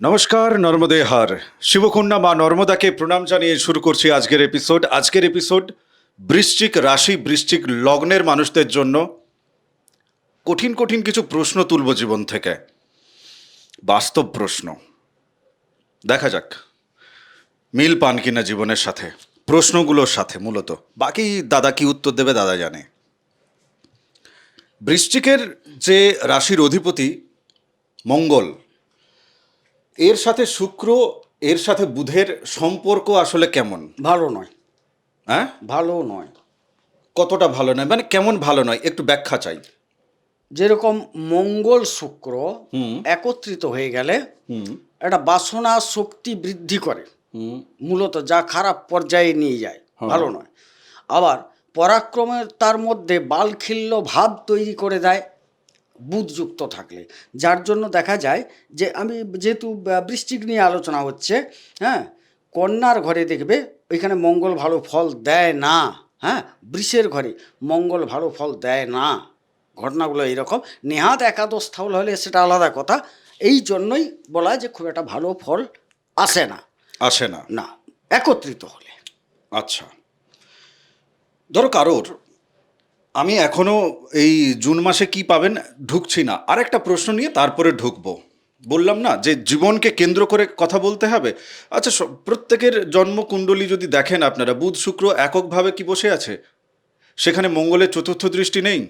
নমস্কার, নর্মদে হার। শিবকন্যা মা নর্মদাকে প্রণাম জানিয়ে শুরু করছি আজকের এপিসোড বৃশ্চিক রাশি, বৃশ্চিক লগ্নের মানুষদের জন্য কঠিন কঠিন কিছু প্রশ্ন তুলব জীবন থেকে, বাস্তব প্রশ্ন। দেখা যাক মিল পান কিনা জীবনের সাথে, প্রশ্নগুলোর সাথে। মূলত বাকি দাদা কি উত্তর দেবে দাদা জানে। বৃশ্চিকের যে রাশির অধিপতি মঙ্গল, এর সাথে শুক্র, এর সাথে বুধের সম্পর্ক আসলে কেমন? ভালো নয়। হ্যাঁ, ভালো নয়। কতটা ভালো নয় মানে কেমন ভালো নয়, একটু ব্যাখ্যা চাই। যেরকম মঙ্গল শুক্র হুম একত্রিত হয়ে গেলে হুম একটা বাসনা শক্তি বৃদ্ধি করে, হুম মূলত যা খারাপ পর্যায়ে নিয়ে যায়, হ্যাঁ। ভালো নয়। আবার পরাক্রমের তার মধ্যে বালখিল্য ভাব তৈরি করে দেয় বুধযুক্ত থাকলে, যার জন্য দেখা যায় যে আমি যেহেতু বৃশ্চিক নিয়ে আলোচনা হচ্ছে, হ্যাঁ, কন্যার ঘরে দেখবে ওইখানে মঙ্গল ভালো ফল দেয় না, হ্যাঁ, বৃষের ঘরে মঙ্গল ভালো ফল দেয় না। ঘটনাগুলো এইরকম। নেহাত একাদশ স্থল হলে সেটা আলাদা কথা। এই জন্যই বলা হয় যে খুব একটা ভালো ফল আসে না, আসে না। না একত্রিত হলে। আচ্ছা, ধরো কারোর, আমি এখনো এই জুন মাসে কি পাবেন ঢুকছি না, আর একটা প্রশ্ন নিয়ে তারপরে ঢুকবো। বললাম না যে জীবনকে কেন্দ্র করে কথা বলতে হবে। আচ্ছা, প্রত্যেকের জন্মকুণ্ডলী যদি দেখেন আপনারা, বুধ শুক্র এককভাবে কি বসে আছে? সেখানে মঙ্গলের চতুর্থ দৃষ্টি নেই।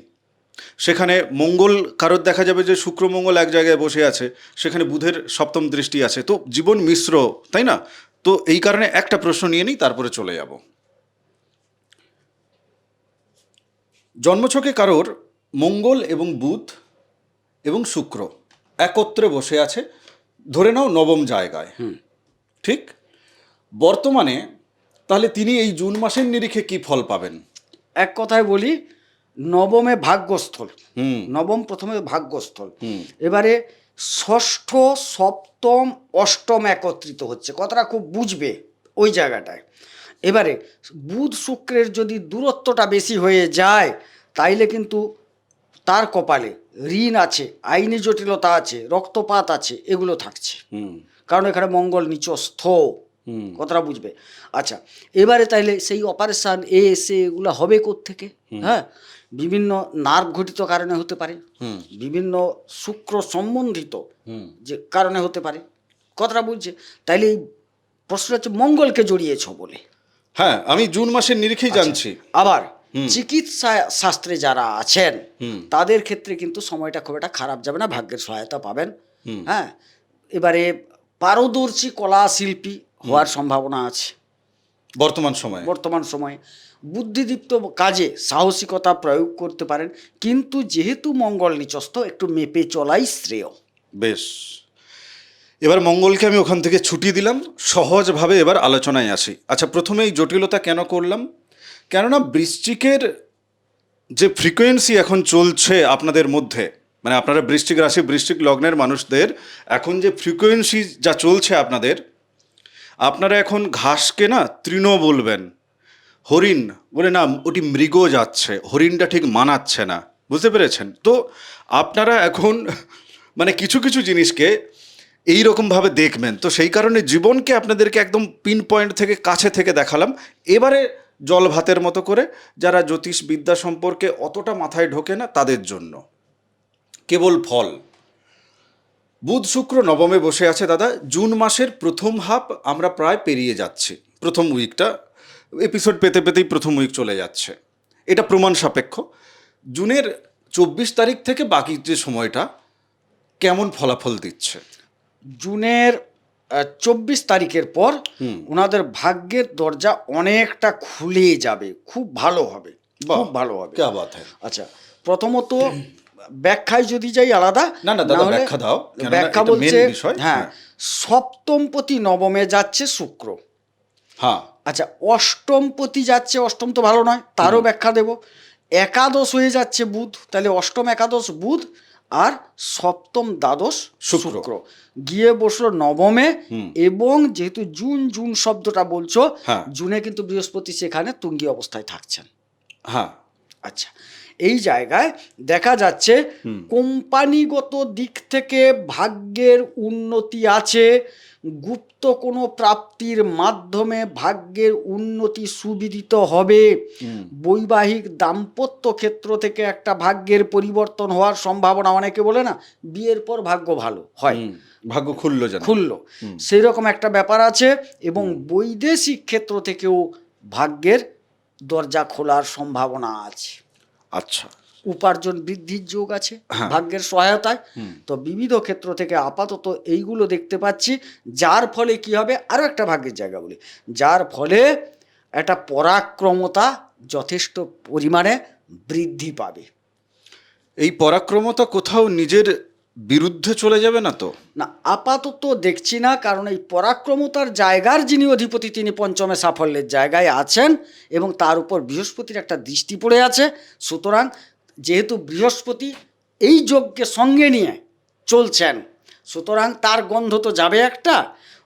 সেখানে মঙ্গল, কারোর দেখা যাবে যে শুক্র মঙ্গল এক জায়গায় বসে আছে, সেখানে বুধের সপ্তম দৃষ্টি আছে। তো জীবন মিশ্র, তাই না? তো এই কারণে একটা প্রশ্ন নিয়ে নিই, তারপরে চলে যাব। জন্মছকে কারোর মঙ্গল এবং বুধ এবং শুক্র একত্রে বসে আছে, ধরে নাও নবম জায়গায়, ঠিক? বর্তমানে তাহলে তিনি এই জুন মাসের নিরিখে কি ফল পাবেন? এক কথায় বলি, নবমে ভাগ্যস্থল। হুম নবম প্রথমে ভাগ্যস্থল। হুম এবারে ষষ্ঠ, সপ্তম, অষ্টম একত্রিত হচ্ছে, কথাটা খুব বুঝবে ওই জায়গাটায়। এবারে বুধ শুক্রের যদি দূরত্বটা বেশি হয়ে যায়, তাইলে কিন্তু তার কপালে ঋণ আছে, আইনি জটিলতা আছে, রক্তপাত আছে, এগুলো থাকছে। হুম কারণ এখানে মঙ্গল নিচস্থ, হুম কথাটা বুঝবে। আচ্ছা, এবারে তাইলে সেই অপারেশান সে এগুলো হবে কোত্থেকে? হ্যাঁ, বিভিন্ন নার্ভ ঘটিত কারণে হতে পারে, হুম বিভিন্ন শুক্র সম্বন্ধিত হুম যে কারণে হতে পারে, কথাটা বুঝছে। তাইলে এই প্রশ্ন হচ্ছে মঙ্গলকে জড়িয়েছ বলে। হ্যাঁ, আমি জুন মাসের নিরিখেই আচ্ছা, জানছি। আবার চিকিৎসা শাস্ত্রে যারা আছেন হুম তাদের ক্ষেত্রে কিন্তু সময়টা খুব একটা খারাপ যাবে না, ভাগ্যের সহায়তা পাবেন। হুম হ্যাঁ, এবারে পারদর্শী কলা শিল্পী হওয়ার সম্ভাবনা আছে বর্তমান সময়ে। বর্তমান সময়ে। বুদ্ধিদীপ্ত কাজে সাহসিকতা প্রয়োগ করতে পারেন, কিন্তু যেহেতু মঙ্গল নিচস্থ, একটু মেপে চলাই শ্রেয়। বেশ, এবার মঙ্গলকে আমি ওখান থেকে ছুটি দিলাম, সহজভাবে এবার আলোচনায় আসি। আচ্ছা, প্রথমে এই জটিলতা কেন করলাম? কেননা বৃশ্চিকের যে ফ্রিকোয়েন্সি এখন চলছে আপনাদের মধ্যে, মানে আপনারা বৃশ্চিক রাশি, বৃশ্চিক লগ্নের মানুষদের এখন যে ফ্রিকোয়েন্সি যা চলছে আপনাদের, আপনারা এখন ঘাসকে না তৃণ বলবেন, হরিণ বলে না ওটি মৃগ যাচ্ছে, হরিণটা ঠিক মানাচ্ছে না, বুঝতে পেরেছেন তো? আপনারা এখন মানে কিছু কিছু জিনিসকে এই রকমভাবে দেখবেন। তো সেই কারণে জীবনকে আপনাদেরকে একদম পিন পয়েন্ট থেকে, কাছে থেকে দেখালাম। এবারে জল ভাতের মতো করে, যারা জ্যোতিষ বিদ্যা সম্পর্কে অতটা মাথায় ঢোকে না তাদের জন্য কেবল ফল। বুধ শুক্র নবমে বসে আছে দাদা। জুন মাসের প্রথম হাফ আমরা প্রায় পেরিয়ে যাচ্ছি। প্রথম উইকটা, এপিসোড পেতে পেতেই প্রথম উইক চলে যাচ্ছে, এটা প্রমাণ সাপেক্ষ। জুনের 24 তারিখ থেকে বাকি যে সময়টা কেমন ফলাফল দিচ্ছে? জুনের 24 তারিখের পর ওনাদের ভাগ্যের দরজা অনেকটা খুলে যাবে, খুব ভালো হবে, খুব ভালো হবে। ক্যা বাত হ্যায়। আচ্ছা, প্রথমত ব্যাখ্যায় যদি যাই আলাদা, না না দাদা, হলে ব্যাখ্যা দাও, কেননা ব্যাখ্যা এটা বলছে, মেন বিষয়। হ্যাঁ, সপ্তমপতি নবমে যাচ্ছে শুক্র। হ্যাঁ, আচ্ছা, অষ্টমপতি যাচ্ছে, অষ্টম তো ভালো নয়, তারও ব্যাখ্যা দেব। একাদশ হয়ে যাচ্ছে বুধ, তাহলে অষ্টম একাদশ বুধ, আর সপ্তম দ্বাদশ শুক্র গিয়ে বসলো নবমে। এবং যেহেতু জুন জুন শব্দটা বলছো, হ্যাঁ জুনে কিন্তু বৃহস্পতি সেখানে তুঙ্গি অবস্থায় থাকছেন। হ্যাঁ। আচ্ছা, এই জায়গায় দেখা যাচ্ছে কোম্পানিগত দিক থেকে ভাগ্যের উন্নতি আছে, গুপ্ত কোনো প্রাপ্তির মাধ্যমে ভাগ্যের উন্নতি সুবিদিত হবে, বৈবাহিক দাম্পত্য ক্ষেত্র থেকে একটা ভাগ্যের পরিবর্তন হওয়ার সম্ভাবনা, অনেকে বলে না বিয়ের পর ভাগ্য ভালো হয়, ভাগ্য খুললো সেই রকম একটা ব্যাপার আছে। এবং বৈদেশিক ক্ষেত্র থেকেও ভাগ্যের দরজা খোলার সম্ভাবনা আছে। আচ্ছা, উপার্জন বৃদ্ধির যোগ আছে ভাগ্যের সহায়তায়। তো বিবিধ ক্ষেত্র থেকে আপাতত এইগুলো দেখতে পাচ্ছি, যার ফলে কি হবে, আরও একটা ভাগ্যের জায়গা বলি, যার ফলে একটা পরাক্রমতা যথেষ্ট পরিমাণে বৃদ্ধি পাবে। এই পরাক্রমতা কোথাও নিজের বিরুদ্ধে চলে যাবে না তো? না, আপাতত দেখছি না, কারণ এই পরাক্রমতার জায়গার যিনি অধিপতি তিনি পঞ্চমে সাফল্যের জায়গায় আছেন এবং তার উপর বৃহস্পতির একটা দৃষ্টি পড়ে আছে। সুতরাং যেহেতু বৃহস্পতি এই যোগকে সঙ্গে নিয়ে চলছেন, সুতরাং তার গন্ধ তো যাবে একটা,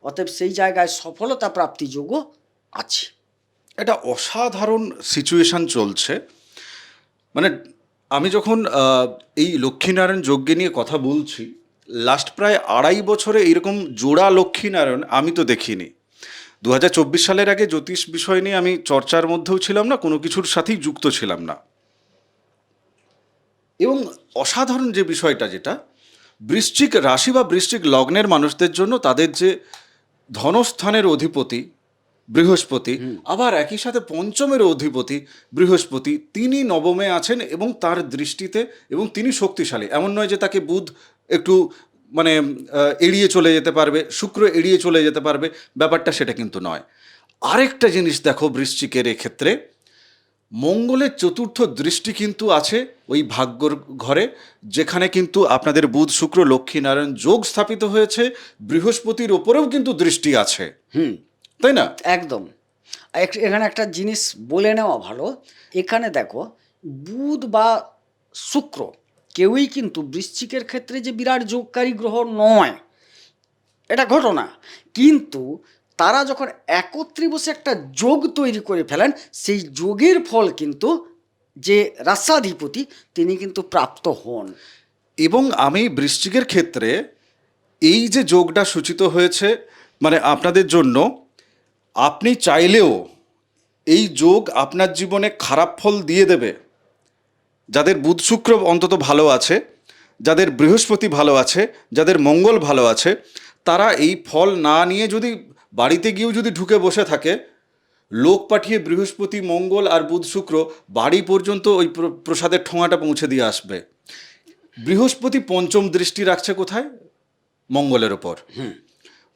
অতএব সেই জায়গায় সফলতা প্রাপ্তি যোগও আছে। এটা অসাধারণ সিচুয়েশন চলছে। মানে আমি যখন এই লক্ষ্মীনারায়ণ যজ্ঞে নিয়ে কথা বলছি, লাস্ট প্রায় 2.5 বছরে এইরকম জোড়া লক্ষ্মীনারায়ণ আমি তো দেখিনি। 2024 সালের আগে জ্যোতিষ বিষয় নিয়ে আমি চর্চার মধ্যেও ছিলাম না, কোনো কিছুর সাথেই যুক্ত ছিলাম না। এবং অসাধারণ যে বিষয়টা, যেটা বৃশ্চিক রাশি বা বৃশ্চিক লগ্নের মানুষদের জন্য তাদের যে ধনস্থানের অধিপতি বৃহস্পতি, আবার একই সাথে পঞ্চমের অধিপতি বৃহস্পতি, তিনি নবমে আছেন এবং তার দৃষ্টিতে, এবং তিনি শক্তিশালী। এমন নয় যে তাকে বুধ একটু মানে এড়িয়ে চলে যেতে পারবে, শুক্র এড়িয়ে চলে যেতে পারবে, ব্যাপারটা সেটা কিন্তু নয়। আরেকটা জিনিস দেখো, বৃশ্চিকের এক্ষেত্রে মঙ্গলের চতুর্থ দৃষ্টি কিন্তু আছে ওই ভাগ্যর ঘরে, যেখানে কিন্তু আপনাদের বুধ শুক্র লক্ষ্মীনারায়ণ যোগ স্থাপিত হয়েছে, বৃহস্পতির ওপরেও কিন্তু দৃষ্টি আছে, তাই না? একদম। এখানে একটা জিনিস বলে নেওয়া ভালো, এখানে দেখো বুধ বা শুক্র কেউই কিন্তু বৃশ্চিকের ক্ষেত্রে যে বিরাট যোগকারী গ্রহ নয়, এটা ঘটনা, কিন্তু তারা যখন একত্রে বসে একটা যোগ তৈরি করে ফেলেন, সেই যোগের ফল কিন্তু যে রাশাধিপতি তিনি কিন্তু প্রাপ্ত হন। এবং আমি বৃশ্চিকের ক্ষেত্রে এই যে যোগটা সূচিত হয়েছে, মানে আপনাদের জন্য, আপনি চাইলেও এই যোগ আপনার জীবনে খারাপ ফল দিয়ে দেবে। যাদের বুধ শুক্র অন্তত ভালো আছে, যাদের বৃহস্পতি ভালো আছে, যাদের মঙ্গল ভালো আছে, তারা এই ফল না নিয়ে যদি বাড়িতে গিয়েও যদি ঢুকে বসে থাকে, লোক পাঠিয়ে বৃহস্পতি মঙ্গল আর বুধ শুক্র বাড়ি পর্যন্ত ওই প্রসাদের ঠোঙাটা পৌঁছে দিয়ে আসবে। বৃহস্পতি পঞ্চম দৃষ্টি রাখছে কোথায়? মঙ্গলের ওপর।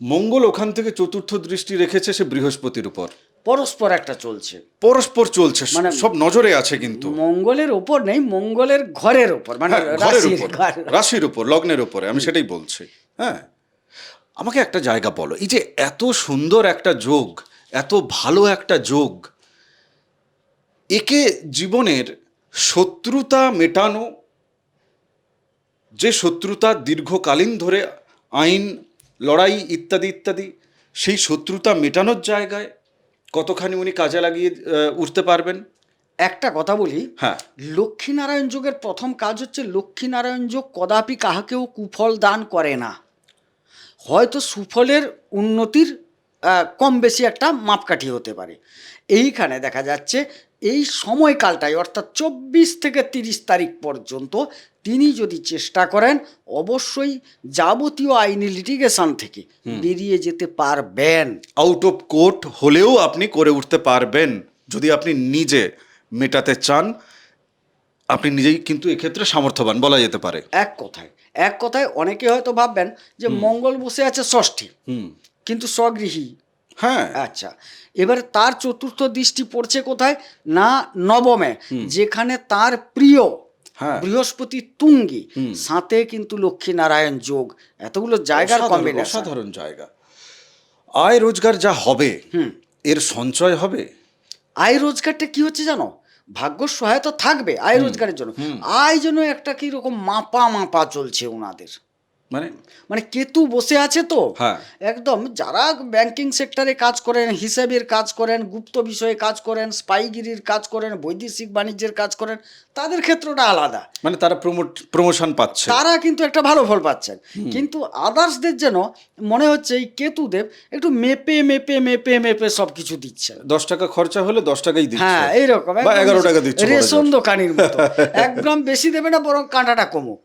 মঙ্গল ওখান থেকে চতুর্থ দৃষ্টি রেখেছে সে বৃহস্পতির উপর। পরস্পর একটা চলছে, পরস্পর চলছে, মানে সব নজরে আছে, কিন্তু মঙ্গলের ওপর নেই, মঙ্গলের ঘরের ওপর, মানে ঘরের উপর, রাশির উপর, লগ্নের উপরে, আমি সেটাই বলছি। হ্যাঁ, আমাকে একটা জায়গা বলো, এই যে এত সুন্দর একটা যোগ, এত ভালো একটা যোগ, একে জীবনের শত্রুতা মেটানো, যে শত্রুতা দীর্ঘকালীন ধরে আইন, লড়াই ইত্যাদি ইত্যাদি, সেই শত্রুতা মেটানোর জায়গায় কতখানি উনি কাজে লাগিয়ে উঠতে পারবেন? একটা কথা বলি, হ্যাঁ, লক্ষ্মীনারায়ণ যোগের প্রথম কাজ হচ্ছে, লক্ষ্মীনারায়ণ যোগ কদাপি কাহাকেও কুফল দান করে না। হয়তো সুফলের উন্নতির কম বেশি একটা মাপকাঠি হতে পারে। এইখানে দেখা যাচ্ছে এই সময়কালটাই, অর্থাৎ 24 থেকে 30 তারিখ পর্যন্ত তিনি যদি চেষ্টা করেন, অবশ্যই যাবতীয় আইনি লিটিগেশন থেকে বেরিয়ে যেতে পারবেন। আউট অফ কোর্ট হলেও আপনি করে উঠতে পারবেন, যদি আপনি নিজে মেটাতে চান। আপনি নিজেই কিন্তু এক্ষেত্রে সামর্থ্যবান বলা যেতে পারে। এক কথায় অনেকে হয়তো ভাববেন যে মঙ্গল বসে আছে ষষ্ঠী, কিন্তু স্বগৃহী। হ্যাঁ, আচ্ছা, এবারে তার চতুর্থ দৃষ্টি পড়ছে কোথায় না? নবমে, যেখানে তার প্রিয় বৃহস্পতি তুঙ্গি, সাথে কিন্তু লক্ষ্মীনারায়ণ যোগ, এতগুলো জায়গার কম্বিনেশন, অসাধারণ জায়গা। আয় রোজগার যা হবে, এর সঞ্চয় হবে। আয় রোজগারটা কি হচ্ছে জানো? ভাগ্য সহায়তা থাকবে আয় রোজগারের জন্য, আয় যেন একটা কিরকম মাপা চলছে ওনাদের। মানে মানে কেতু বসে আছে তো হ্যাঁ একদম, যারা ব্যাংকিং সেক্টরে কাজ করেন, হিসাবের কাজ করেন, গুপ্ত বিষয়ে কাজ করেন, স্পাইগিরির কাজ করেন, বৈদেশিক বাণিজ্যের কাজ করেন, তাদের ক্ষেত্রটা আলাদা, মানে তারা প্রমোশন পাচ্ছে। তারা কিন্তু একটা ভালো ফল পাচ্ছেন। কিন্তু আদার্সদের যেন মনে হচ্ছে এই কেতুদেব একটু মেপে মেপে মেপে মেপে সব কিছু দিচ্ছেন। 10 টাকা খরচা হলে 10 টাকাই দিচ্ছে, হ্যাঁ এইরকম বা 11 টাকা দিচ্ছে রেশন দোকানির মতো, 1 গ্রাম বেশি দেবে না, বরং কাঁটাটা কমুক,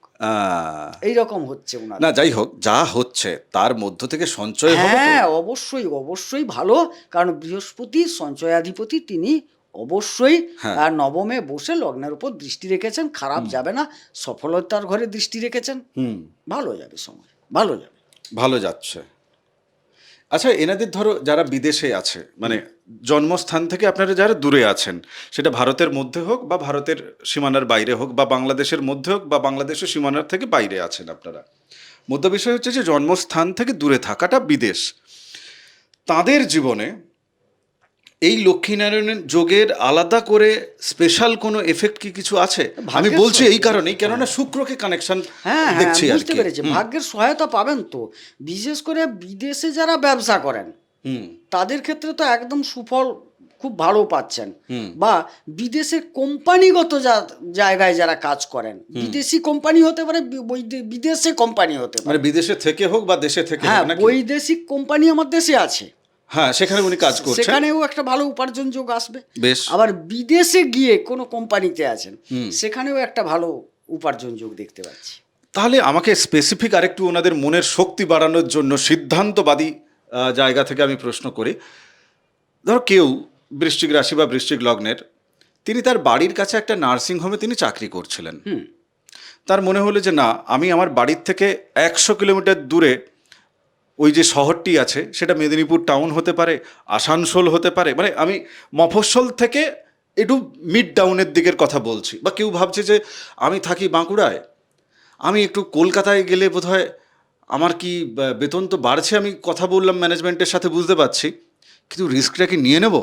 এইরকম হচ্ছে ওনার। না যাই হোক, যা হচ্ছে তার মধ্য থেকে সঞ্চয় হবে তো? হ্যাঁ অবশ্যই অবশ্যই ভালো, কারণ বৃহস্পতি সঞ্চয়াধিপতি, তিনি অবশ্যই হ্যাঁ। আর নবমে বসে লগ্নের উপর দৃষ্টি রেখেছেন, খারাপ যাবে না, সফলতার ঘরে দৃষ্টি রেখেছেন, ভালো যাবে সময়, ভালো যাবে। ভালো যাচ্ছে। আচ্ছা, এনাদের ধরো যারা বিদেশে আছে, মানে জন্মস্থান থেকে আপনারা যারা দূরে আছেন, সেটা ভারতের মধ্যে হোক বা ভারতের সীমানার বাইরে হোক, বা বাংলাদেশের মধ্যে হোক বা বাংলাদেশের সীমানার থেকে বাইরে আছেন আপনারা, মধ্য বিষয় হচ্ছে যে জন্মস্থান থেকে দূরে থাকাটা বিদেশ, তাদের জীবনে এই লক্ষ্মীনারায়ণের যোগের আলাদা করে স্পেশাল কোনো এফেক্ট কি কিছু আছে? আমি ভাগ্যের বলছি এই সঙ্গে। কারণেই, কেননা শুক্রকে কানেকশন হ্যাঁ হ্যাঁ দেখছি আর বুঝতে কি। পেরেছি, ভাগ্যের সহায়তা পাবেন তো, বিশেষ করে বিদেশে যারা ব্যবসা করেন তাদের ক্ষেত্রে তো একদম সুফল খুব ভালো পাচ্ছেন, বা বিদেশের কোম্পানিগত জায়গায় যারা কাজ করেন, বিদেশি কোম্পানি হতে পারে, বিদেশে কোম্পানি হতে পারে, মানে বিদেশে থেকে হোক বা দেশে থেকে হ্যাঁ হোক নাকি? বৈদেশিক কোম্পানি আমার দেশে আছে, হ্যাঁ, সেখানে উনি কাজ করছেন, সেখানেও একটা ভালো উপার্জন যোগ আসবে। বেশ। আবার বিদেশে গিয়ে কোনো কোম্পানিতে আছেন, সেখানেও একটা ভালো উপার্জন যোগ দেখতে পাচ্ছি। তাহলে আমাকে স্পেসিফিক আরেকটু ওনাদের মনের শক্তি বাড়ানোর জন্য সিদ্ধান্তবাদী জায়গা থেকে আমি প্রশ্ন করি। ধরো কেউ বৃশ্চিক রাশি বা বৃশ্চিক লগ্নের, তিনি তার বাড়ির কাছে একটা নার্সিং হোমে তিনি চাকরি করছিলেন, তার মনে হলো যে না, আমি আমার বাড়ির থেকে 100 কিলোমিটার দূরে ওই যে শহরটি আছে, সেটা মেদিনীপুর টাউন হতে পারে, আসানসোল হতে পারে, মানে আমি মফস্বল থেকে একটু মিড ডাউনের দিকের কথা বলছি, বা কেউ ভাবছে যে আমি থাকি বাঁকুড়ায়, আমি একটু কলকাতায় গেলে বোধহয় আমার কি বেতন তো বাড়ছে, আমি কথা বললাম ম্যানেজমেন্টের সাথে, বুঝতে পারছি, কিন্তু রিস্কটা কি নিয়ে নেব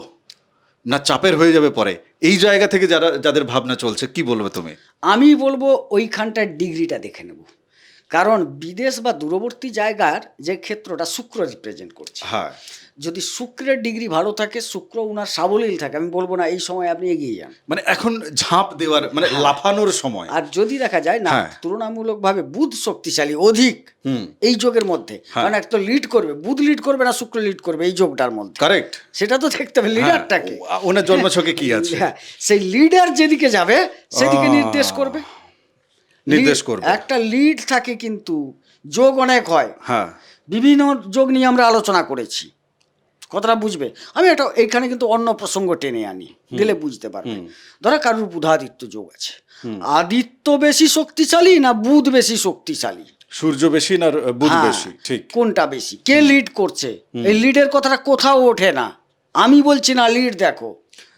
না চাপের হয়ে যাবে পরে, এই জায়গা থেকে যাদের ভাবনা চলছে, কি বলবে তুমি? আমি বলবো ওইখানটার ডিগ্রিটা দেখে নেব, কারণ বিদেশ বা দূরবর্তী জায়গার যে ক্ষেত্রটা শুক্র রিপ্রেজেন্ট করছে, হ্যাঁ, যদি শুক্রের ডিগ্রি ভালো থাকে, শুক্র উনার সাবলীল থাকে, আমি বলবো না এই সময় আপনি এগিয়ে যান, মানে এখন ঝাঁপ দেওয়ার, মানে লাফানোর সময়। আর যদি দেখা যায় না হ্যাঁ। তুলনামূলকভাবে বুধ শক্তিশালী অধিক এই যোগের মধ্যে, কারণ এক তো লিড করবে, বুধ লিড করবে না শুক্র লিড করবে এই যোগটার মধ্যে, কারেক্ট, সেটা তো দেখতে হবে লিডারটাকে, ওনার জন্মছকে কি আছে, হ্যাঁ, সেই লিডার যেদিকে যাবে সেদিকে নির্দেশ করবে, নির্দেশ করবে। একটা লিড থাকে, কিন্তু যোগ অনেক হয়, হ্যাঁ, বিভিন্ন যোগ নিয়ে আমরা আলোচনা করেছি, কথাটা বুঝবে। আমি এটা এইখানে কিন্তু অন্য প্রসঙ্গ টেনে আনি, দিলে বুঝতে পারবে। ধরো কারুর বুধাদিত্য যোগ আছে, আদিত্য বেশি শক্তিশালী না বুধ বেশি শক্তিশালী? সূর্য বেশি না বুধ হ্যাঁ, বেশি? ঠিক। কোনটা বেশি, কে লিড করছে, এই লিডের কথাটা কোথাও ওঠে না, আমি বলছি না লিড দেখো।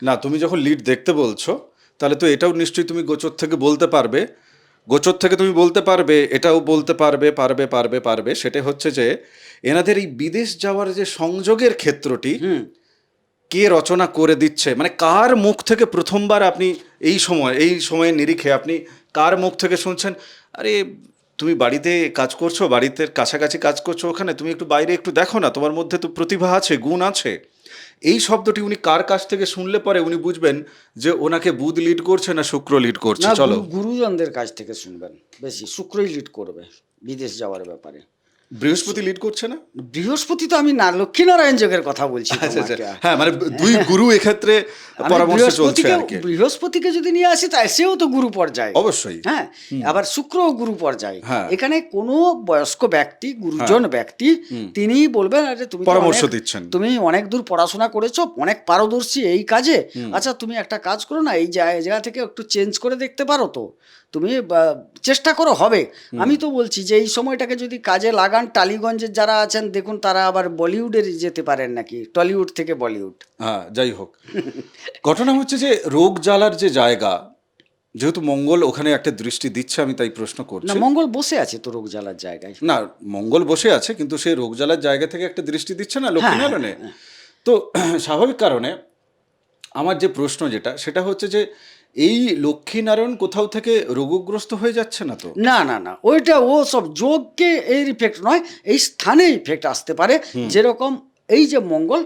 না, তুমি যখন লিড দেখতে বলছো, তাহলে তো এটাও নিশ্চয়ই তুমি গোচর থেকে বলতে পারবে, গোচর থেকে তুমি বলতে পারবে, এটাও বলতে পারবে, পারবে পারবে পারবে, সেটা হচ্ছে যে এনাদের এই বিদেশ যাওয়ার যে সংযোগের ক্ষেত্রটি কে রচনা করে দিচ্ছে, মানে কার মুখ থেকে প্রথমবার আপনি এই সময়ের নিরিখে আপনি কার মুখ থেকে শুনছেন, আরে তুমি বাড়িতে কাজ করছো, বাড়িতে কাছাকাছি কাজ করছো, ওখানে তুমি একটু বাইরে একটু দেখো না, তোমার মধ্যে তো প্রতিভা আছে, গুণ আছে, এই শব্দটি উনি কার কাছ থেকে শুনলে পরে উনি বুঝবেন যে ওনাকে বুধ লিড করছে না শুক্র লিড করছে? না, চলো, গুরুজনদের কাছ থেকে শুনবেন, বেশি শুক্রই লিড করবে বিদেশ যাওয়ার ব্যাপারে। বৃহস্পতি লিড করছে না? বৃহস্পতি তো আমি না লক্ষ্মীনারায়ণ যোগের কথা বলছি আচ্ছা, তোমাকে। হ্যাঁ, মানে দুই গুরু এক্ষেত্রে আমি পরামর্শ চলছে আর কি। বৃহস্পতিকে যদি নিয়ে আসি তাই সেও তো গুরু পর্যায়ে, অবশ্যই। হ্যাঁ, আবার শুক্রও গুরু পর্যায়ে। হ্যাঁ। এখানে কোনো বয়স্ক ব্যক্তি, গুরুজন ব্যক্তি, তিনি বলবেন আরে তুমি তো পরামর্শ অনেক- দিচ্ছেন। তুমি অনেক দূর পড়াশোনা করেছো, অনেক পারদর্শী এই কাজে, আচ্ছা তুমি একটা কাজ করো না, এই জায়গা থেকে একটু চেঞ্জ করে দেখতে পারো তো, তুমি চেষ্টা করো, হবে। আমি তো বলছি যে এই সময়টাকে যদি কাজে লাগান, টালিগঞ্জের যারা আছেন দেখুন, তারা আবার বলিউডে যেতে পারেন নাকি, টলিউড থেকে বলিউড। হ্যাঁ, যাই হোক, ঘটনা হচ্ছে যে রোগ জ্বালার যে জায়গা, যেহেতু মঙ্গল ওখানে একটা দৃষ্টি দিচ্ছে, আমি তাই প্রশ্ন না, করছি। মঙ্গল বসে আছে তো রোগ জ্বালার জায়গায়। না, মঙ্গল বসে আছে, কিন্তু সেই রোগ জ্বালার জায়গা থেকে একটা দৃষ্টি দিচ্ছে না লক্ষ্মীনারায়ণে। তো স্বাভাবিক কারণে আমার যে প্রশ্ন যেটা, সেটা হচ্ছে যে এই লক্ষ্মীনারায়ণ কোথাও থেকে রোগগ্রস্ত হয়ে যাচ্ছে না তো? না না না, ওইটা ও সব যোগকে এর ইফেক্ট নয়, এই স্থানে ইফেক্ট আসতে পারে। যেরকম এই যে মঙ্গল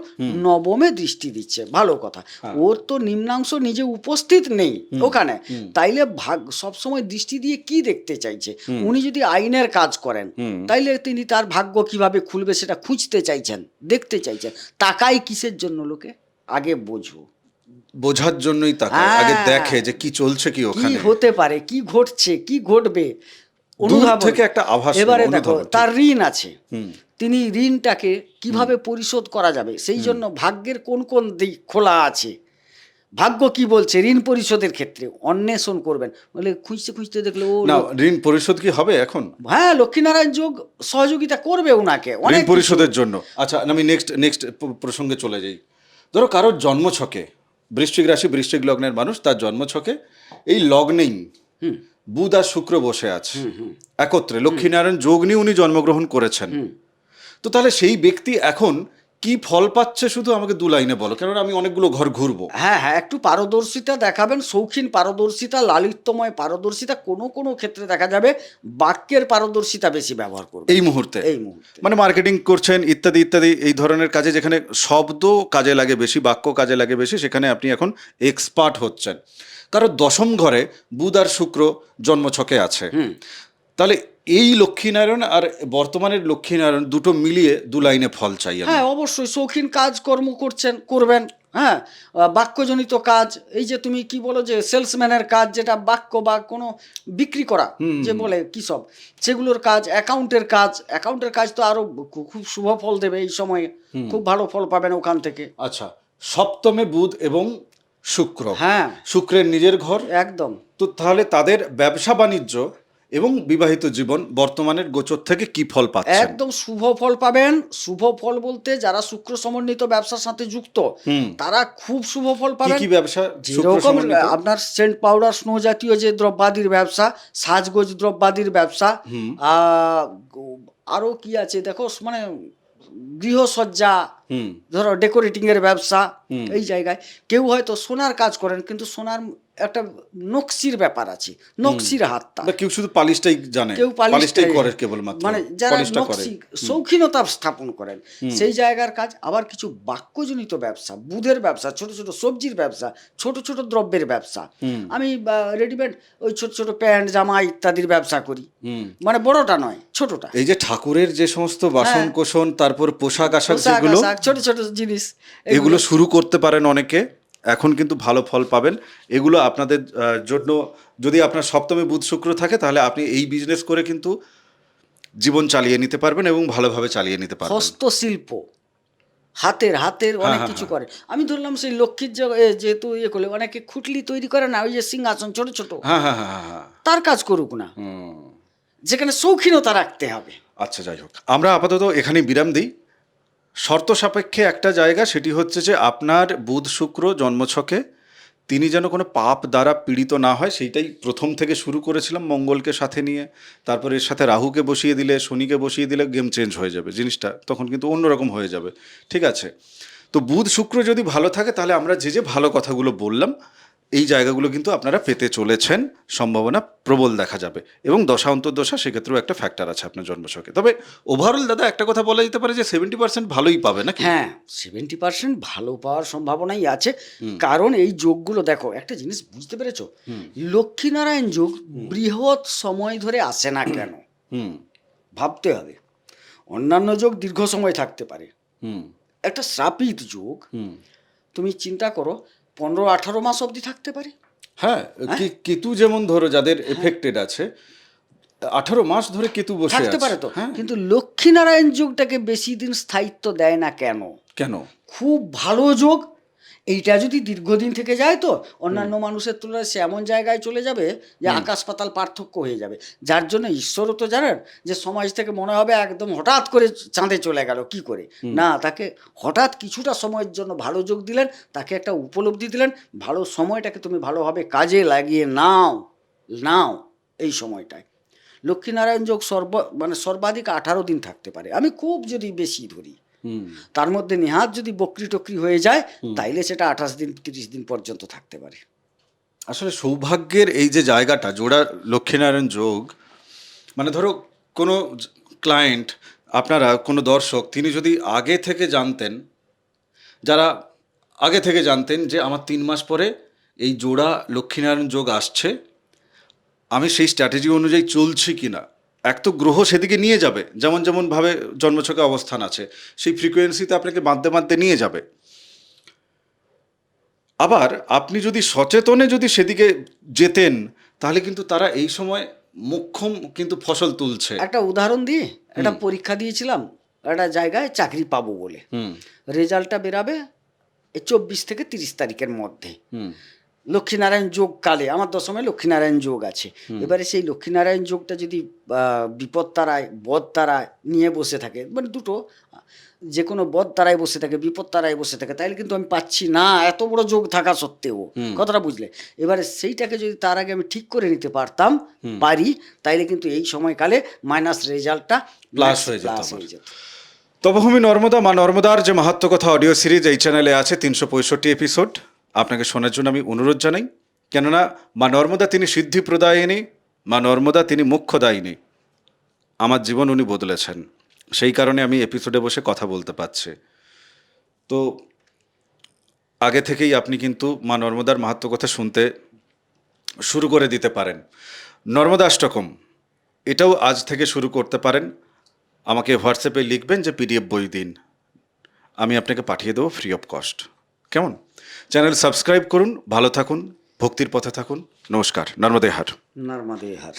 নবমে দৃষ্টি দিচ্ছে, ভালো কথা, ওর তো নিম্নাংশ নিজে উপস্থিত নেই ওখানে, তাইলে ভাগ সবসময় দৃষ্টি দিয়ে কি দেখতে চাইছে? উনি যদি আইনের কাজ করেন তাইলে তিনি তার ভাগ্য কিভাবে খুলবে সেটা খুঁজতে চাইছেন, দেখতে চাইছেন। তাকাই কিসের জন্য লোকে? আগে বোঝো। বোঝার জন্যই তাকায়, আগে দেখে যে কি চলছে কি কি ওখানে, হতে পারে, কি ঘটছে, কি ঘটবে, দূর অনুধাবন। থেকে একটা আভাস, এবারে দেখো অনুধাবন, ঠিক। তার ঋণ আছে, তিনি ঋণটাকে কিভাবে পরিশোধ করা যাবে সেই জন্য ভাগ্যের কোন কোন দিক খোলা আছে, ভাগ্য কি বলছে ঋণ পরিশোধের ক্ষেত্রে অন্বেষণ করবেন। বলে খুঁজতে খুঁজতে দেখলো ও না, ঋণ পরিশোধ কি হবে এখন? হ্যাঁ, লক্ষ্মীনারায়ণ যোগ সহযোগিতা করবে ওনাকে ঋণ অনেক পরিশোধের জন্য। আচ্ছা, আমি নেক্সট প্রসঙ্গে চলে যাই। ধরো কারোর জন্মছকে, বৃশ্চিক রাশি বৃশ্চিক লগ্নের মানুষ, তার জন্মছকে এই লগ্নেই বুধ আর শুক্র বসে আছে একত্রে, লক্ষ্মীনারায়ণ যোগ নিয়ে উনি জন্মগ্রহণ করেছেন। তো তাহলে সেই ব্যক্তি এখন কি ফল পাচ্ছে শুধু আমাকে দু লাইনে বলো, কেননা আমি অনেকগুলো ঘর ঘুরবো। হ্যাঁ হ্যাঁ, একটু পারদর্শিতা দেখাবেন, শৌখিন পারদর্শিতা, লালিত্যময় পারদর্শিতা, কোনো কোনো ক্ষেত্রে দেখা যাবে বাক্যের পারদর্শিতা বেশি ব্যবহার করবে এই মুহূর্তে, এই মুহূর্তে। মানে মার্কেটিং করছেন ইত্যাদি ইত্যাদি এই ধরনের কাজে, যেখানে শব্দ কাজে লাগে বেশি, বাক্য কাজে লাগে বেশি, সেখানে আপনি এখন এক্সপার্ট হচ্ছেন। কারণ দশম ঘরে বুধ আর শুক্র জন্মছকে আছে। তাহলে এই লক্ষ্মীনারায়ণ আর বর্তমানের লক্ষ্মীনারায়ণ দুটো মিলিয়ে দু লাইনে ফল চাই আমি। হ্যাঁ অবশ্যই, শৌখিন কাজকর্ম করবেন। হ্যাঁ, বাক্যজনিত কাজ, এই যে তুমি কি বলো যে সেলসম্যানের কাজ, যেটা বাক্য বা কোনো বিক্রি করা যে বলে কি সব, সেগুলোর কাজ, অ্যাকাউন্টের কাজ তো আরো খুব শুভ ফল দেবে এই সময়ে, খুব ভালো ফল পাবেন ওখান থেকে। আচ্ছা, সপ্তমে বুধ এবং শুক্র, হ্যাঁ শুক্রের নিজের ঘর একদম। তো, তাহলে তাদের ব্যবসা বাণিজ্য এবং বিবাহিত জীবন বর্তমানের গোচর থেকে কি ফল পাচ্ছে? একদম শুভ ফল পাবেন। শুভ ফল বলতে যারা শুক্র সমন্বিত ব্যবসার সাথে যুক্ত তারা খুব শুভ ফল কি পাবেন। কি ব্যবসা? শুক্র যেরকম সমন্বিত? আপনার সেন্ট পাউডার, স্নো জাতীয় যে দ্রব্যাদির ব্যবসা, সাজগোজ দ্রব্যাদির ব্যবসা, আরো কি আছে দেখো, মানে গৃহসজ্জা, ধরো ডেকোরেটিং এর ব্যবসা, এই জায়গায় কেউ হয়তো সোনার কাজ করেন, কিন্তু সোনার একটা নকশির ব্যাপার আছে, নকশির হাতটা, বা কেউ শুধু পালিশটাই জানে, কেউ পালিশটাই করে কেবলমাত্র, মানে যারা পালিশটা করে। নকশি শৌখিনতা স্থাপন করেন সেই জায়গার কাজ। আবার কিছু বাক্যজনিত ব্যবসা, বুধের ব্যবসা, ছোট ছোট সবজির ব্যবসা, ছোট ছোট দ্রব্যের ব্যবসা। আমি রেডিমেড ওই ছোট ছোট প্যান্ট জামা ইত্যাদির ব্যবসা করি, মানে বড়টা নয়, ছোটটা। এই যে ঠাকুরের যে সমস্ত বাসন কোসন, তারপর পোশাক আশাক, যেগুলো ছোট ছোট জিনিস, এগুলো শুরু করতে পারেন অনেকে, এখন কিন্তু ভালো ফল পাবেন। এগুলো আপনাদের জন্য, যদি আপনার সপ্তমে বুধ শুক্র থাকে, তাহলে আপনি এই বিজনেস করে কিন্তু জীবন চালিয়ে নিতে পারবেন এবং ভালোভাবে চালিয়ে নিতে পারবেন। হস্তশিল্প, হাতের অনেক কিছু করে। আমি ধরলাম সেই লক্ষ্মীর যেহেতু ইয়ে করলে অনেকে খুঁটলি তৈরি করে না, ওই যে সিংহাসন ছোট ছোট, হ্যাঁ হ্যাঁ হ্যাঁ হ্যাঁ, তার কাজ করুক না, যেখানে শৌখিনতা রাখতে হবে। আচ্ছা, যাই হোক, আমরা আপাতত এখানে বিরাম দিই। শর্ত সাপেক্ষে একটা জায়গা, সেটি হচ্ছে যে আপনার বুধ শুক্র জন্মছকে তিনি যেন কোনো পাপ দ্বারা পীড়িত না হয়, সেইটাই প্রথম থেকে শুরু করেছিলাম মঙ্গলকে সাথে নিয়ে। তারপর এর সাথে রাহুকে বসিয়ে দিলে, শনিকে বসিয়ে দিলে গেম চেঞ্জ হয়ে যাবে জিনিসটা, তখন কিন্তু অন্যরকম হয়ে যাবে। ঠিক আছে, তো বুধ শুক্র যদি ভালো থাকে, তাহলে আমরা যে যে ভালো কথাগুলো বললাম এই জায়গাগুলো কিন্তু আপনারা পেতে চলেছেন, সম্ভাবনা প্রবল দেখা যাবে। এবং দশা অন্তর্দশা সেক্ষেত্রেও একটা ফ্যাক্টর আছে আপনার জন্মছকে। তবে ওভারঅল দাদা একটা কথা বলা যেতে পারে যে 70% ভালোই পাবে নাকি? হ্যাঁ, 70% ভালো পাওয়ার সম্ভাবনাই আছে। কারণ এই যোগগুলো দেখো, একটা জিনিস বুঝতে পেরেছো, লক্ষ্মীনারায়ণ যোগ বৃহৎ সময় ধরে আসে না কেন ভাবতে হবে। অন্যান্য যোগ দীর্ঘ সময় থাকতে পারে, একটা শ্রাপিত যোগ তুমি চিন্তা করো 15-18 মাস অবধি থাকতে পারে। হ্যাঁ, কেতু যেমন ধরো যাদের এফেক্টেড আছে, 18 মাস ধরে কেতু বসে থাকতে আছে। পারে তো, হ্যাঁ, কিন্তু লক্ষ্মীনারায়ণ যোগটাকে বেশি দিন স্থায়িত্ব দেয় না কেন? কেন? খুব ভালো যোগ, এইটা যদি দীর্ঘদিন থেকে যায় তো অন্যান্য মানুষের তুলনায় সে এমন জায়গায় চলে যাবে যে আকাশ পাতাল পার্থক্য হয়ে যাবে। যার জন্য ঈশ্বরও তো জানেন যে সমাজ থেকে মনে হবে একদম হঠাৎ করে চাঁদে চলে গেল, কি করে না, তাকে হঠাৎ কিছুটা সময়ের জন্য ভালো যোগ দিলেন, তাকে একটা উপলব্ধি দিলেন, ভালো সময়টাকে তুমি ভালোভাবে কাজে লাগিয়ে নাও এই সময়টায়। লক্ষ্মীনারায়ণ যোগ সর্বাধিক 18 দিন থাকতে পারে, আমি খুব যদি বেশি ধরি। তার মধ্যে নেহাত যদি বকরি টকরি হয়ে যায় তাইলে সেটা 28 দিন 30 দিন পর্যন্ত থাকতে পারে। আসলে সৌভাগ্যের এই যে জায়গাটা, জোড়া লক্ষ্মীনারায়ণ যোগ, মানে ধরো কোনো ক্লায়েন্ট, আপনারা কোনো দর্শক, তিনি যদি আগে থেকে জানতেন, যারা আগে থেকে জানতেন যে আমার 3 মাস পরে এই জোড়া লক্ষ্মীনারায়ণ যোগ আসছে, আমি সেই স্ট্র্যাটেজি অনুযায়ী চলছি কি না, এক তো গ্রহ সেদিকে নিয়ে যাবে, যেমন যেমনভাবে জন্মছকে অবস্থান আছে সেই ফ্রিকোয়েন্সিতে আপনাকে বাঁধতে বাঁধতে নিয়ে যাবে। আবার আপনি যদি সচেতনে যদি সেদিকে যেতেন, তাহলে কিন্তু তারা এই সময় মোক্ষম কিন্তু ফসল তুলছে। একটা উদাহরণ দিয়ে, একটা পরীক্ষা দিয়েছিলাম একটা জায়গায় চাকরি পাবো বলে। রেজাল্টটা বেরাবে এই 24 থেকে 30 তারিখের মধ্যে। লক্ষ্মীনারায়ণ যোগ কালে, আমার দশমে লক্ষ্মীনারায়ণ যোগ আছে। এবারে সেই লক্ষ্মীনারায়ণ যোগটা যদি বিপদ তারায় বদ তারায় নিয়ে বসে থাকে, মানে দুটো, যে কোনো বদ তারায় বসে থাকে, বিপদ তারায় বসে থাকে, তাহলে কিন্তু আমি পাচ্ছি না, এত বড় যোগ থাকা সত্ত্বেও। কথাটা বুঝলে? এবারে সেইটাকে যদি তার আগে আমি ঠিক করে নিতে পারি, তাইলে কিন্তু এই সময়কালে মাইনাস রেজাল্টটা প্লাস হয়ে যেত। যেত। তপভূমি নর্মদা, মা নর্মদার যে মাহাত্ম্য কথা অডিও সিরিজ এই চ্যানেলে আছে 365 এপিসোড, আপনাকে শোনার জন্য আমি অনুরোধ জানাই। কেননা মা নর্মদা তিনি সিদ্ধি প্রদায়িনী, মা নর্মদা তিনি মোক্ষদায়িনী। আমার জীবন উনি বদলেছেন, সেই কারণে আমি এপিসোডে বসে কথা বলতে পারছি। তো আগে থেকেই আপনি কিন্তু মা নর্মদার মাহাত্ম্য কথা শুনতে শুরু করে দিতে পারেন। নর্মদাষ্টকম এটাও আজ থেকে শুরু করতে পারেন। আমাকে হোয়াটসঅ্যাপে লিখবেন যে পিডিএফ বই দিন, আমি আপনাকে পাঠিয়ে দেবো ফ্রি অফ কস্ট। কেমন? চ্যানেল সাবস্ক্রাইব করুন, ভালো থাকুন, ভক্তির পথে থাকুন। নমস্কার। নর্মদে হার। নর্মদে হার।